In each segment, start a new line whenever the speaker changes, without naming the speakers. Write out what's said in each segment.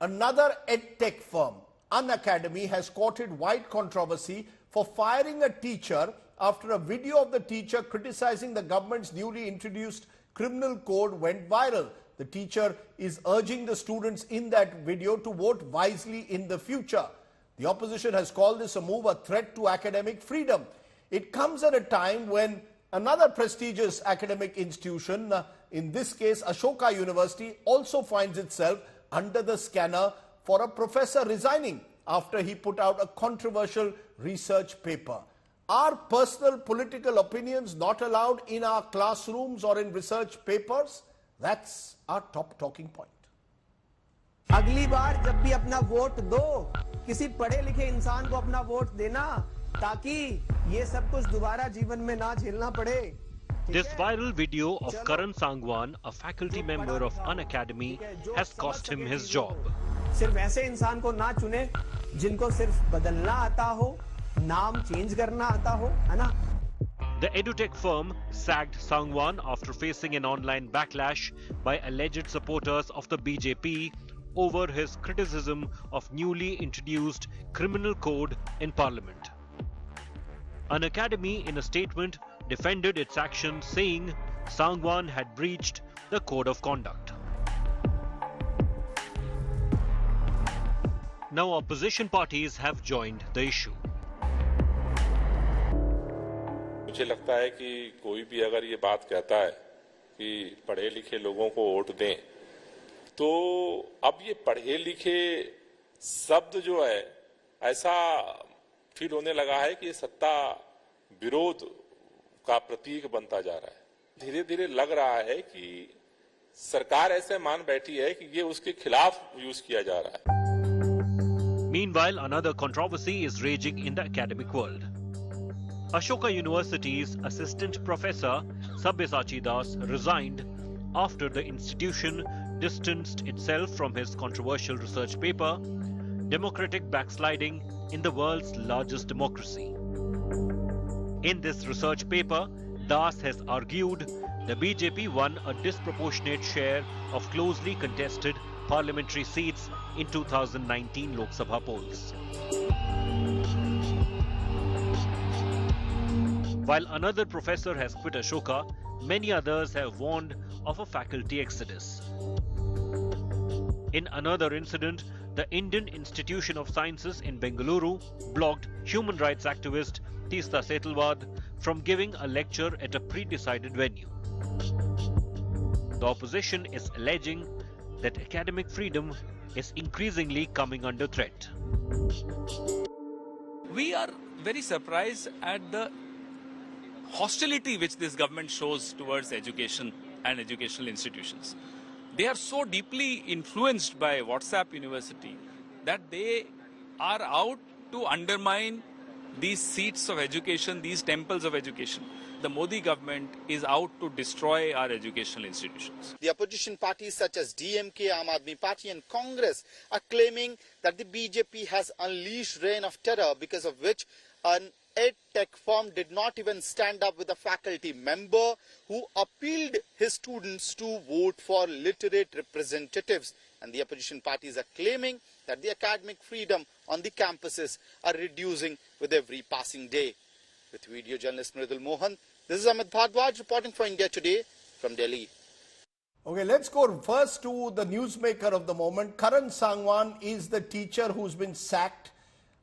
Another edtech firm, Unacademy, has courted wide controversy for firing a teacher after a video of the teacher criticizing the government's newly introduced criminal code went viral. The teacher is urging the students in that video to vote wisely in the future. The opposition has called this a move a threat to academic freedom. It comes at a time when another prestigious academic institution, in this case Ashoka University, also finds itself under the scanner for a professor resigning after he put out a controversial research paper. Are personal political opinions not allowed in our classrooms or in research papers? That's our top talking point.
अगली बार जब भी अपना vote दो, किसी पढ़े लिखे इंसान को अपना वोट देना, ताकि ये सब कुछ दोबारा जीवन में ना झेलना पड़े.
This viral video of Karan Sangwan, a faculty member of Unacademy, has cost him his job.
सिर्फ ऐसे इंसान को ना चुने जिनको सिर्फ बदलना आता हो, नाम चेंज करना आता हो, है ना?
The edutech firm sacked Sangwan after facing an online backlash by alleged supporters of the BJP over his criticism of newly introduced criminal code in Parliament. Unacademy, in a statement, defended its action, saying Sangwan had breached the code of conduct. Now opposition parties have joined the issue.
मुझे लगता है कि कोई भी अगर ये बात कहता है कि पढ़े लिखे लोगों को वोट दें, तो अब ये पढ़े लिखे शब्द जो है ऐसा फील होने लगा है कि ये सत्ता विरोध का प्रतीक बनता जा रहा है. धीरे धीरे लग रहा है कि सरकार ऐसे मान बैठी है कि ये उसके खिलाफ यूज किया जा रहा है.
Meanwhile, another controversy is raging in the academic world. Ashoka University's assistant professor Sabyasachi Das resigned after the institution distanced itself from his controversial research paper, Democratic Backsliding in the World's Largest Democracy. In this research paper, Das has argued the BJP won a disproportionate share of closely contested parliamentary seats in 2019 Lok Sabha polls. While another professor has quit Ashoka, many others have warned of a faculty exodus. In another incident, the Indian Institution of Sciences in Bengaluru blocked human rights activist Teesta Setalwad from giving a lecture at a pre-decided venue. The opposition is alleging that academic freedom is increasingly coming under threat.
We are very surprised at the hostility which this government shows towards education and educational institutions. They are so deeply influenced by WhatsApp University that they are out to undermine these seats of education, these temples of education. The Modi government is out to destroy our educational institutions.
The opposition parties such as DMK, Aam Aadmi Party and Congress are claiming that the BJP has unleashed reign of terror, because of which an edtech firm did not even stand up with a faculty member who appealed his students to vote for literate representatives. And the opposition parties are claiming that the academic freedom on the campuses are reducing with every passing day. With video journalist Mridul Mohan, this is Amit Bhardwaj reporting for India Today from Delhi.
Okay, let's go first to the newsmaker of the moment. Karan Sangwan is the teacher who's been sacked.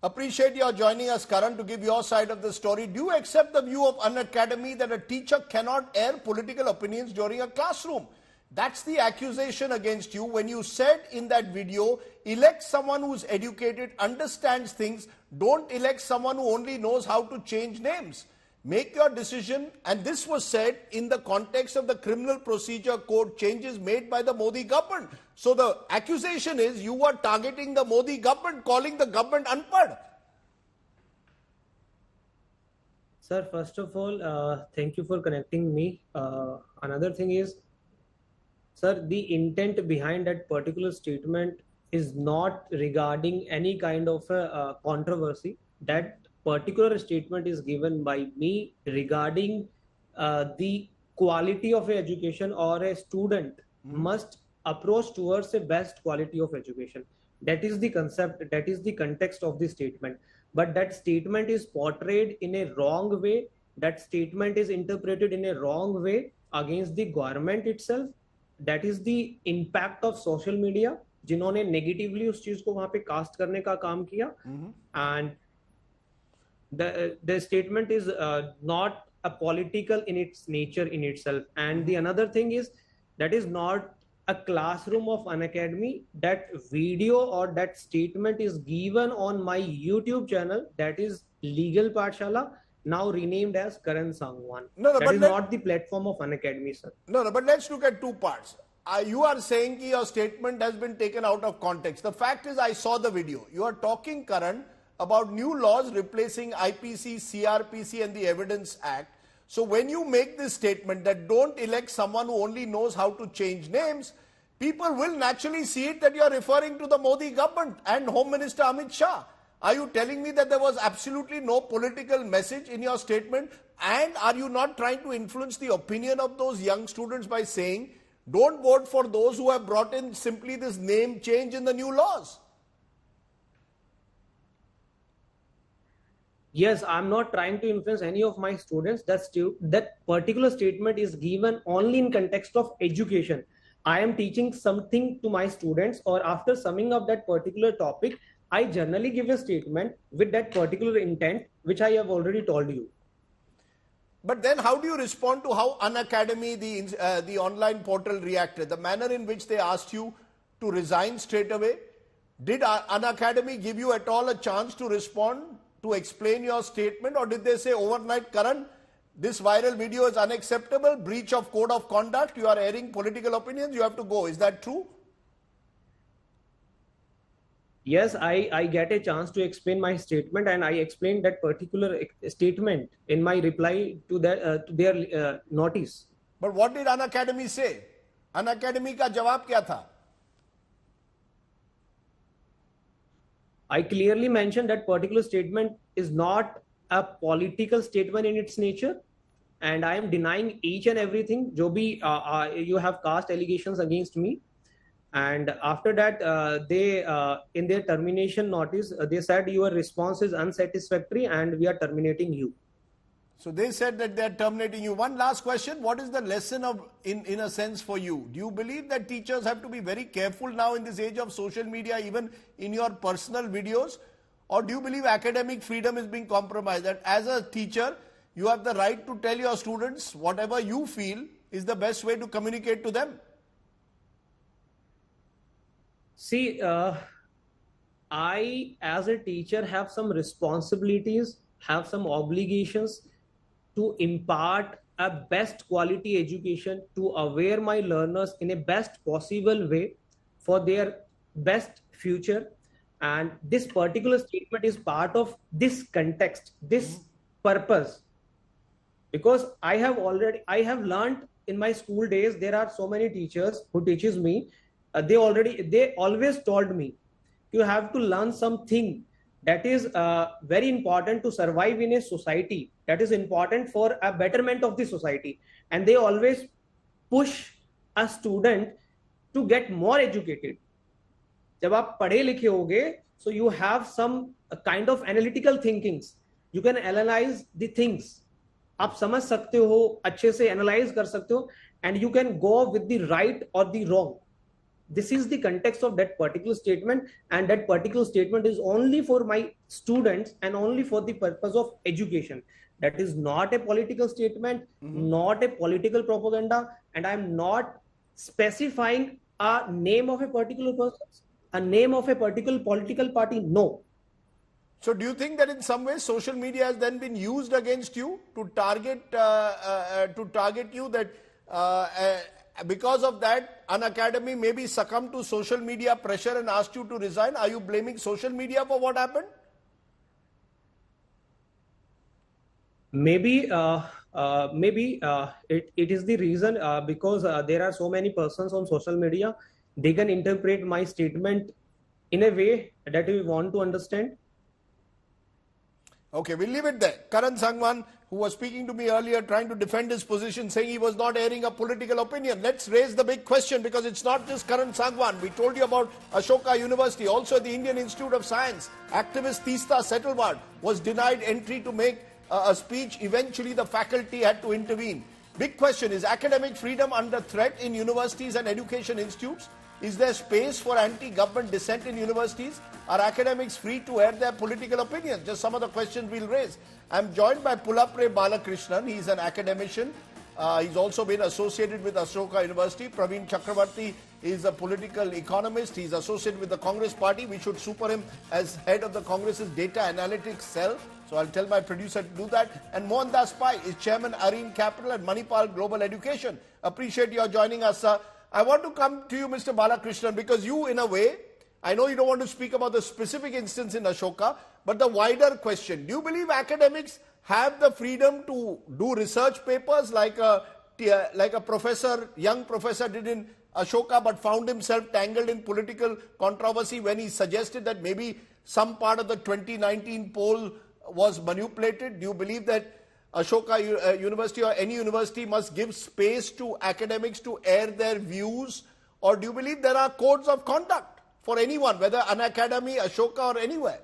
Appreciate your joining us, Karan, to give your side of the story. Do you accept the view of Unacademy that a teacher cannot air political opinions during a classroom? That's the accusation against you when you said in that video, elect someone who's educated, understands things, don't elect someone who only knows how to change names. Make your decision, and this was said in the context of the criminal procedure code changes made by the Modi government. So the accusation is you are targeting the Modi government, calling the government unpad.
Sir, first of all, thank you for connecting me. Another thing is, sir, the intent behind that particular statement is not regarding any kind of a controversy. That particular statement is given by me regarding the quality of education, or a student must approach towards a best quality of education. That is the concept, that is the context of the statement. But that statement is portrayed in a wrong way, that statement is interpreted in a wrong way against the government itself. That is the impact of social media, जिन्होंने negatively उस चीज को वहां पे cast करने का काम किया. And the statement is not a political in its nature in itself. And the another thing is that is not a classroom of Unacademy. That video or that statement is given on my YouTube channel, that is Legal Pathshala, now renamed as Karan Sangwan. That is not the platform of Unacademy, sir.
No, but let's look at two parts. You are saying that your statement has been taken out of context. The fact is, I saw the video. You are talking, Karan, about new laws replacing IPC, CRPC and the Evidence Act. So when you make this statement that don't elect someone who only knows how to change names, people will naturally see it that you are referring to the Modi government and Home Minister Amit Shah. Are you telling me that there was absolutely no political message in your statement? And are you not trying to influence the opinion of those young students by saying, don't vote for those who have brought in simply this name change in the new laws?
Yes, I'm not trying to influence any of my students. That particular statement is given only in context of education. I am teaching something to my students, or after summing up that particular topic, I generally give a statement with that particular intent, which I have already told you.
But then how do you respond to how Unacademy, the online portal, reacted? The manner in which they asked you to resign straight away? Did Unacademy give you at all a chance to respond, to explain your statement, or did they say overnight, Karan, this viral video is unacceptable, breach of code of conduct, you are airing political opinions, you have to go? Is that true?
Yes, I get a chance to explain my statement, and I explained that particular statement in my reply to their notice.
But what did Unacademy say? Unacademy ka jawab kya tha?
I clearly mentioned that particular statement is not a political statement in its nature, and I am denying each and everything. Jo bhi you have cast allegations against me, and after that they in their termination notice they said your response is unsatisfactory and we are terminating you.
So they said that they are terminating you. One last question. What is the lesson of, in a sense, for you? Do you believe that teachers have to be very careful now in this age of social media, even in your personal videos? Or do you believe academic freedom is being compromised? That as a teacher, you have the right to tell your students whatever you feel is the best way to communicate to them?
See, I as a teacher have some responsibilities, have some obligations to impart a best quality education, to aware my learners in a best possible way for their best future. And this particular statement is part of this context, this purpose. Because I have learned in my school days, there are so many teachers who teaches me, they always told me, you have to learn something that is very important to survive in a society, that is important for a betterment of the society. And they always push a student to get more educated. जब आप पढ़े लिखे होगे, so you have some kind of analytical thinkings. You can analyze the things. आप समझ सकते हो, अच्छे से analyze कर सकते हो, and you can go with the right or the wrong. This is the context of that particular statement, and that particular statement is only for my students and only for the purpose of education. That is not a political statement, not a political propaganda, and I am not specifying a name of a particular person, a name of a particular political party. No.
So do you think that in some ways social media has then been used against you to target you, that because of that Unacademy maybe succumbed to social media pressure and asked you to resign? Are you blaming social media for what happened?
Maybe it is the reason because there are so many persons on social media. They can interpret my statement in a way that we want to understand.
Okay, we'll leave it there. Karan Sangwan, who was speaking to me earlier, trying to defend his position, saying he was not airing a political opinion. Let's raise the big question, because it's not just Karan Sangwan. We told you about Ashoka University, also the Indian Institute of Science. Activist Teesta Setalvad was denied entry to make a speech. Eventually, the faculty had to intervene. Big question, is academic freedom under threat in universities and education institutes? Is there space for anti-government dissent in universities? Are academics free to air their political opinions? Just some of the questions we'll raise. I'm joined by Pulapre Balakrishnan. He's an academician. He's also been associated with Ashoka University. Praveen Chakravarti is a political economist. He's associated with the Congress party. We should super him as head of the Congress's data analytics cell. So I'll tell my producer to do that. And Mohandas Pai is chairman Areen Capital and Manipal Global Education. Appreciate your joining us, sir. I want to come to you, Mr. Balakrishnan, because you, in a way, I know you don't want to speak about the specific instance in Ashoka, but the wider question. Do you believe academics have the freedom to do research papers like a professor, young professor did in Ashoka, but found himself tangled in political controversy when he suggested that maybe some part of the 2019 poll was manipulated? Do you believe that Ashoka University or any university must give space to academics to air their views? Or do you believe there are codes of conduct for anyone, whether Unacademy, Ashoka or anywhere?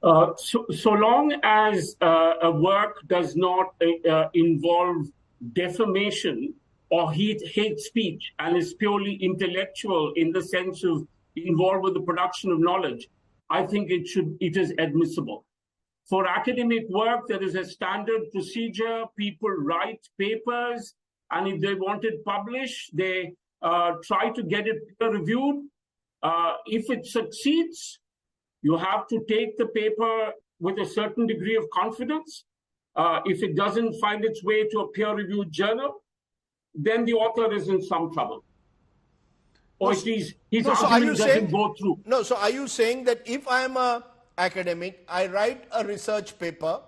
So long as a work does not involve defamation or hate speech and is purely intellectual in the sense of involved with the production of knowledge, I think it is admissible. For academic work, there is a standard procedure. People write papers, and if they want it published, they try to get it peer-reviewed. If it succeeds, you have to take the paper with a certain degree of confidence. If it doesn't find its way to a peer-reviewed journal, then the author is in some trouble. Or his argument doesn't go through.
No, so are you saying that if I'm a academic, I write a research paper,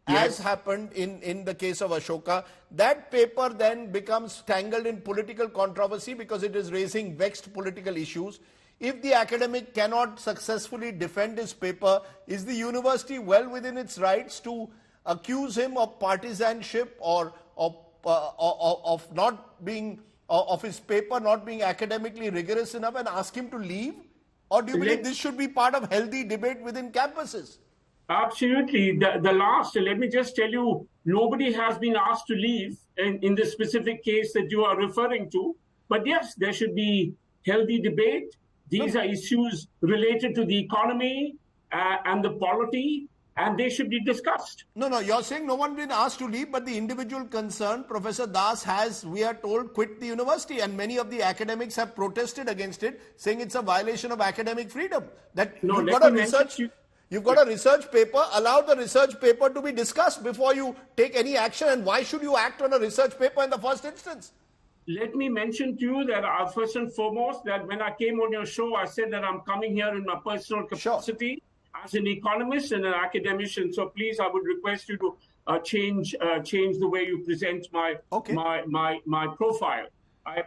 as happened in the case of Ashoka, that paper then becomes tangled in political controversy because it is raising vexed political issues. If the academic cannot successfully defend his paper, is the university well within its rights to accuse him of partisanship or of not being, of his paper not being academically rigorous enough and ask him to leave? Or do you believe this should be part of healthy debate within campuses?
Absolutely. Let me just tell you, nobody has been asked to leave in the specific case that you are referring to. But yes, there should be healthy debate. These are issues related to the economy and the polity, and they should be discussed.
No, you're saying no one been asked to leave, but the individual concerned, Professor Das, has, we are told, quit the university, and many of the academics have protested against it, saying it's a violation of academic freedom. That you've got a research paper, allow the research paper to be discussed before you take any action, and why should you act on a research paper in the first instance?
Let me mention to you that first and foremost, that when I came on your show, I said that I'm coming here in my personal capacity. Sure. As an economist and an academician, so please, I would request you to change the way you present my profile.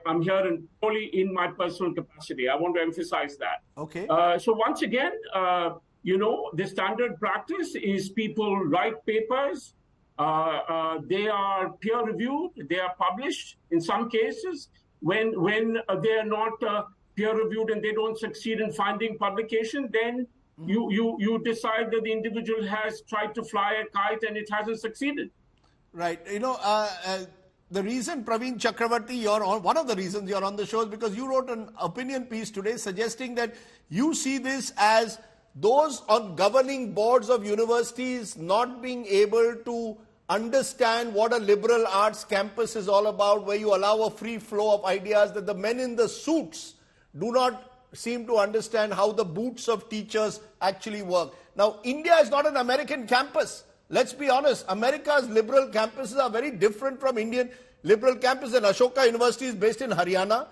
I'm here only in my personal capacity. I want to emphasize that.
Okay.
So once again, the standard practice is people write papers. They are peer-reviewed. They are published. In some cases, when they are not peer-reviewed and they don't succeed in finding publication, then you decide that the individual has tried to fly a kite and it hasn't succeeded.
Right. The reason, Praveen Chakravarti, one of the reasons you're on the show is because you wrote an opinion piece today suggesting that you see this as those on governing boards of universities not being able to understand what a liberal arts campus is all about, where you allow a free flow of ideas, that the men in the suits do not seem to understand how the boots of teachers actually work. Now, India is not an American campus. Let's be honest. America's liberal campuses are very different from Indian liberal campuses. And Ashoka University is based in Haryana.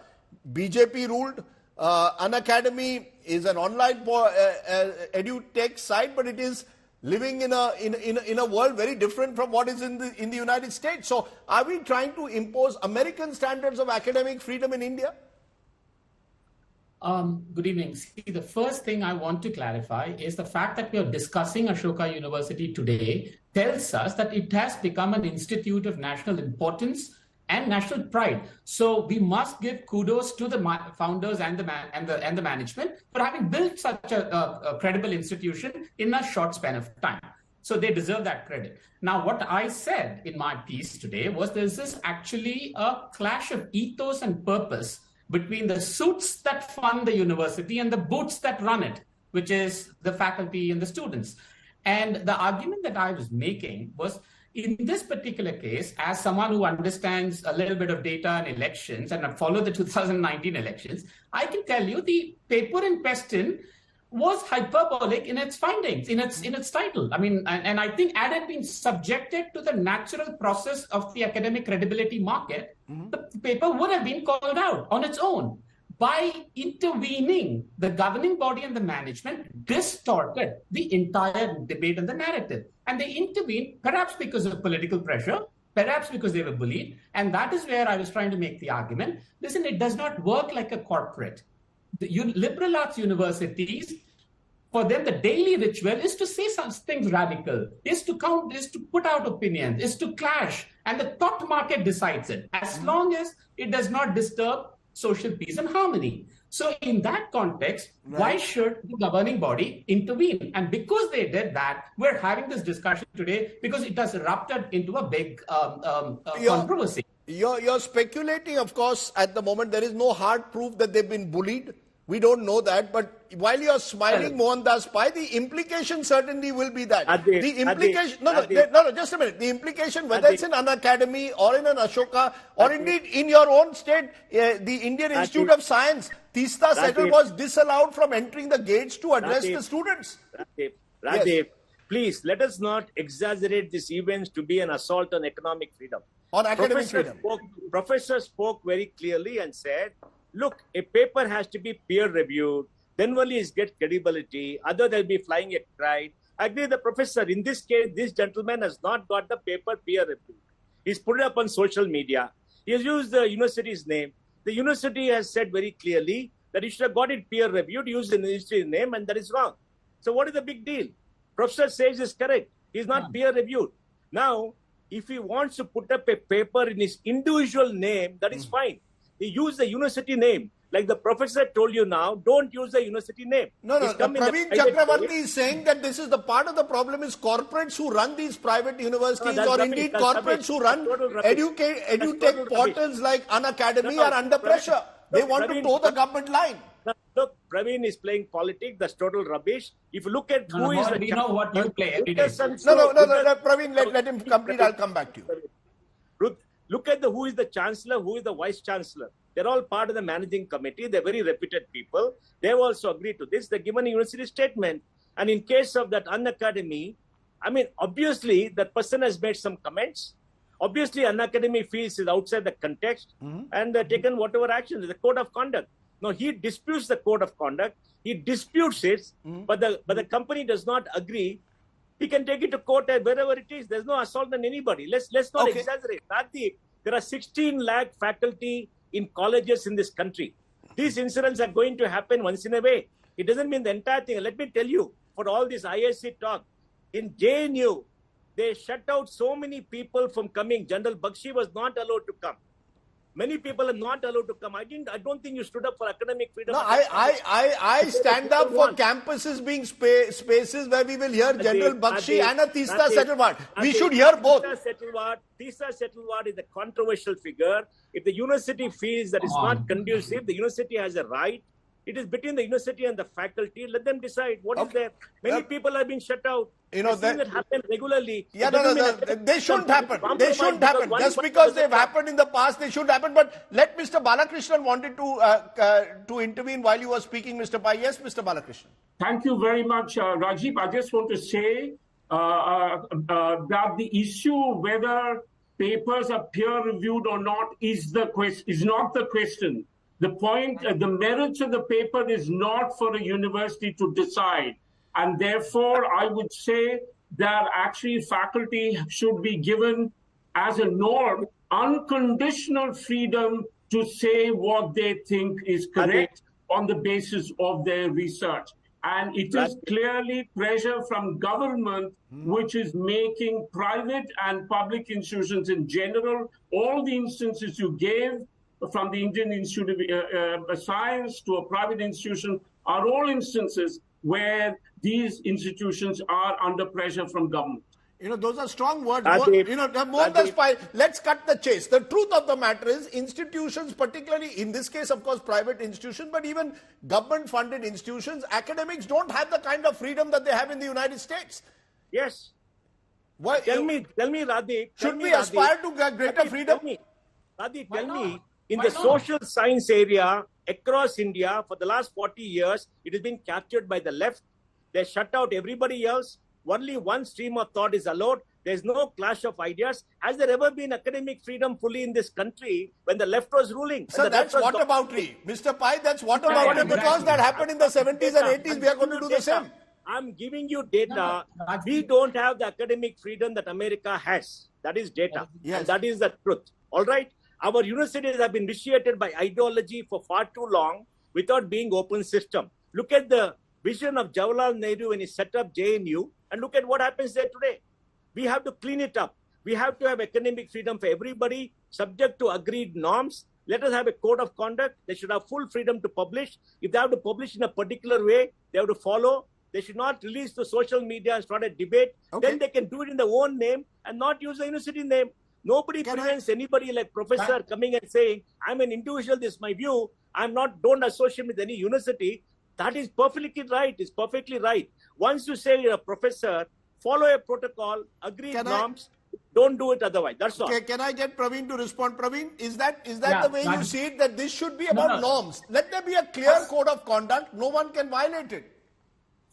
BJP ruled. Unacademy is an online edu-tech site, but it is living in a world very different from what is in the United States. So, are we trying to impose American standards of academic freedom in India?
Good evening. See, the first thing I want to clarify is the fact that we are discussing Ashoka University today tells us that it has become an institute of national importance and national pride. So we must give kudos to the founders and the management for having built such a credible institution in a short span of time. So they deserve that credit. Now, what I said in my piece today was this is actually a clash of ethos and purpose between the suits that fund the university and the boots that run it, which is the faculty and the students. And the argument that I was making was, in this particular case, as someone who understands a little bit of data and elections and followed the 2019 elections, I can tell you the paper in question was hyperbolic in its findings, in its title. I mean, and I think had it been subjected to the natural process of the academic credibility market, the paper would have been called out on its own. By intervening, the governing body and the management distorted the entire debate and the narrative. And they intervened, perhaps because of political pressure, perhaps because they were bullied. And that is where I was trying to make the argument. Listen, it does not work like a corporate. The liberal arts universities, for them, the daily ritual is to say some things radical, is to put out opinions, is to clash. And the thought market decides it, as long as it does not disturb social peace and harmony. So in that context, why should the governing body intervene? And because they did that, we're having this discussion today because it has erupted into a big controversy.
You're speculating, of course, at the moment. There is no hard proof that they've been bullied. We don't know that. But while you're smiling, Mohandas Pai, the implication certainly will be that. The implication, no, just a minute. The implication, whether it's in Unacademy or in an Ashoka, or indeed in your own state, the Indian Institute of Science, Tista Settle was disallowed from entering the gates to address the students.
Radev, please, let us not exaggerate these events to be an assault on economic freedom.
On academic freedom.
Professor spoke very clearly and said, look, a paper has to be peer-reviewed, then only it gets credibility, other they'll be flying a kite. I agree with the professor. In this case, this gentleman has not got the paper peer-reviewed. He's put it up on social media. He has used the university's name. The university has said very clearly that he should have got it peer-reviewed, used the university's name, and that is wrong. So what is the big deal? Professor says is correct. He's not peer-reviewed. Now, if he wants to put up a paper in his individual name, that is fine. He used the university name. Like the professor told you now, don't use the university name.
No, Praveen Chakravarti is saying that this is the part of the problem is corporates who run these private universities or indeed corporates who run edutech portals like Unacademy are under pressure. They want to toe the government line.
Look, Praveen is playing politics. That's total rubbish. If you look at who is the...
We know what you play every day.
No, Praveen, let him complete. I'll come back to you.
Look at who is the chancellor, who is the vice chancellor. They're all part of the managing committee. They're very reputed people. They've also agreed to this. They're given a university statement. And in case of that Unacademy, I mean, obviously, that person has made some comments. Obviously, Unacademy feels is outside the context and they're taken whatever action. There's a code of conduct. Now, he disputes the code of conduct. He disputes it, but the company does not agree. He can take it to court wherever it is. There's no assault on anybody. Let's not exaggerate. There are 16 lakh faculty in colleges in this country. These incidents are going to happen once in a way. It doesn't mean the entire thing. Let me tell you, for all this ISC talk, in JNU, they shut out so many people from coming. General Bakshi was not allowed to come. Many people are not allowed to come. I don't think you stood up for academic freedom.
No, I stand up for campuses being spaces where we will hear General Bakshi and a Tista Settlewat. We should hear both.
Tista Settlewat is a controversial figure. If the university feels that it's not conducive, the university has a right. It is between the university and the faculty. Let them decide what is there. Many people have been shut out. I've seen it happen regularly.
Yeah, they shouldn't happen. They shouldn't happen. Just because they've happened in the past, they should happen. But let Mr. Balakrishnan wanted to intervene while you were speaking, Mr. Pai. Yes, Mr. Balakrishnan.
Thank you very much, Rajiv. I just want to say that the issue whether papers are peer-reviewed or not is not the question. The point, the merits of the paper is not for a university to decide. And therefore, I would say that actually faculty should be given as a norm, unconditional freedom to say what they think is correct on the basis of their research. And it is clearly pressure from government which is making private and public institutions in general, all the instances you gave, from the Indian Institute of Science to a private institution, are all instances where these institutions are under pressure from government.
You know, those are strong words. Mohandas Pai, let's cut the chase. The truth of the matter is institutions, particularly in this case, of course, private institutions, but even government-funded institutions, academics don't have the kind of freedom that they have in the United States.
Yes.
Why,
tell me, Radhik.
Should we aspire to greater freedom?
Radhik, tell me, in the social science area across India, for the last 40 years, it has been captured by the left. They shut out everybody else. Only one stream of thought is allowed. There's no clash of ideas. Has there ever been academic freedom fully in this country when the left was ruling?
Sir, that's whataboutery. Mr. Pai, that's whataboutery because that happened in the 70s and 80s. We are going to do the same.
I'm giving you data. We don't have the academic freedom that America has. That is data.
Yes.
And that is the truth. All right? Our universities have been vitiated by ideology for far too long without being open system. Look at the vision of Jawaharlal Nehru when he set up JNU, and look at what happens there today. We have to clean it up. We have to have academic freedom for everybody, subject to agreed norms. Let us have a code of conduct. They should have full freedom to publish. If they have to publish in a particular way, they have to follow. They should not release to social media and start a debate. Okay. Then they can do it in their own name and not use the university name. Nobody prevents anybody like professor coming and saying, I'm an individual, this is my view. Don't associate with any university. That is perfectly right. It's perfectly right. Once you say you're a professor, follow a protocol, agreed norms, don't do it otherwise. That's all.
Okay, can I get Praveen to respond? Praveen, is that the way you see it, that this should be about norms? Let there be a clear code of conduct. No one can violate it.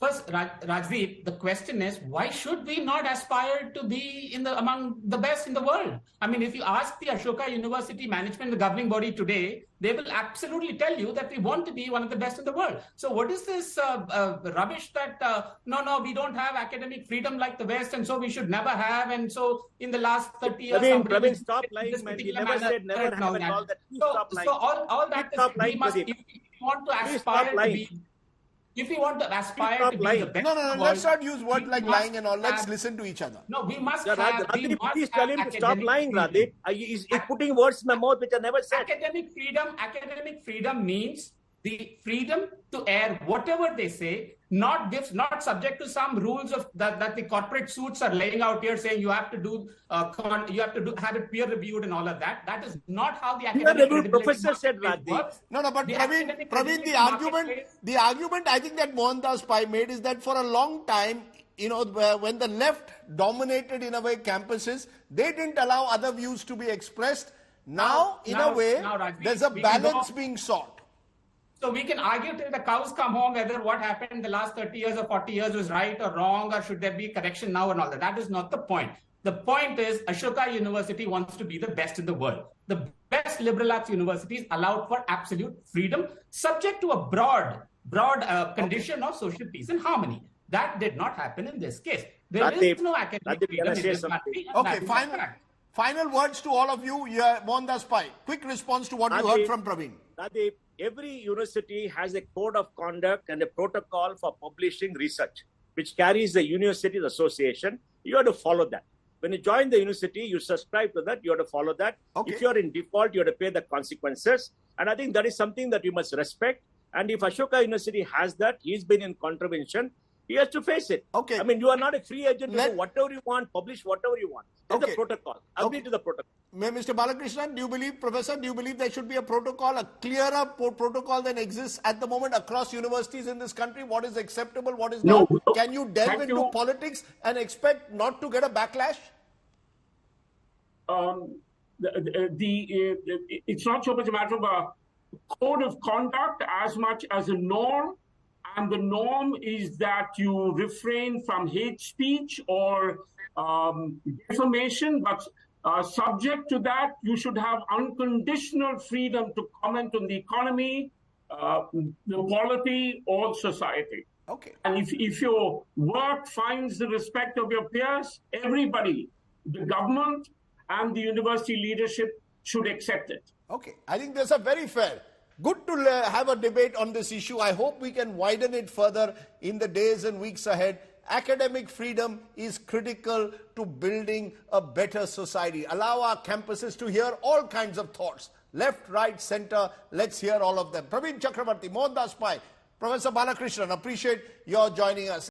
First, Rajdeep, the question is, why should we not aspire to be among the best in the world? I mean, if you ask the Ashoka University management, the governing body today, they will absolutely tell you that we want to be one of the best in the world. So what is this rubbish that, no, we don't have academic freedom like the West, and so we should never have, and so in the last 30 years...
Praveen, stop lying, man. You never said never have and all that.
So all that is, we must, if we want to aspire to be... If we want to aspire to be the best,
no, let's not use words like lying and all. Let's listen to each other.
No, we must
please tell him to stop lying, Radhik. He's putting words in my mouth which I never said.
Academic freedom means the freedom to air whatever they say, not subject to some rules of that the corporate suits are laying out here, saying you have to do have it peer reviewed and all of that. That is not how the academic
professor said, Radhik.
No, but Praveen, the argument I think that Mohandas Pai made is that for a long time, when the left dominated in a way campuses, they didn't allow other views to be expressed. Now there's a balance being sought.
So we can argue till the cows come home whether what happened in the last 30 years or 40 years was right or wrong, or should there be correction now and all that. That is not the point. The point is Ashoka University wants to be the best in the world. The best liberal arts universities allowed for absolute freedom, subject to a broad condition of social peace and harmony. That did not happen in this case. There is no academic freedom in this country.
Okay, final words to all of you. Mohandas Pai, quick response to what you heard from Praveen.
Radhik, every university has a code of conduct and a protocol for publishing research, which carries the university's association. You have to follow that. When you join the university, you subscribe to that, you have to follow that. Okay. If you're in default, you have to pay the consequences. And I think that is something that you must respect. And if Ashoka University has that, he's been in contravention, he has to face it. Okay. I mean, you are not a free agent to do whatever you want, publish whatever you want. That's the protocol. Agree to the protocol.
Mr. Balakrishnan, Professor, do you believe there should be a protocol, a clearer protocol than exists at the moment across universities in this country? What is acceptable, what is not? Can you delve into politics and expect not to get a backlash?
It's not so much a matter of a code of conduct as much as a norm. And the norm is that you refrain from hate speech or defamation, but subject to that, you should have unconditional freedom to comment on the economy, the polity, or society.
Okay.
And if your work finds the respect of your peers, everybody, the government and the university leadership should accept it.
Okay. I think those are very fair. Good to have a debate on this issue. I hope we can widen it further in the days and weeks ahead. Academic freedom is critical to building a better society. Allow our campuses to hear all kinds of thoughts. Left, right, center. Let's hear all of them. Praveen Chakravarti, Mohandas Pai, Professor Balakrishnan, appreciate your joining us.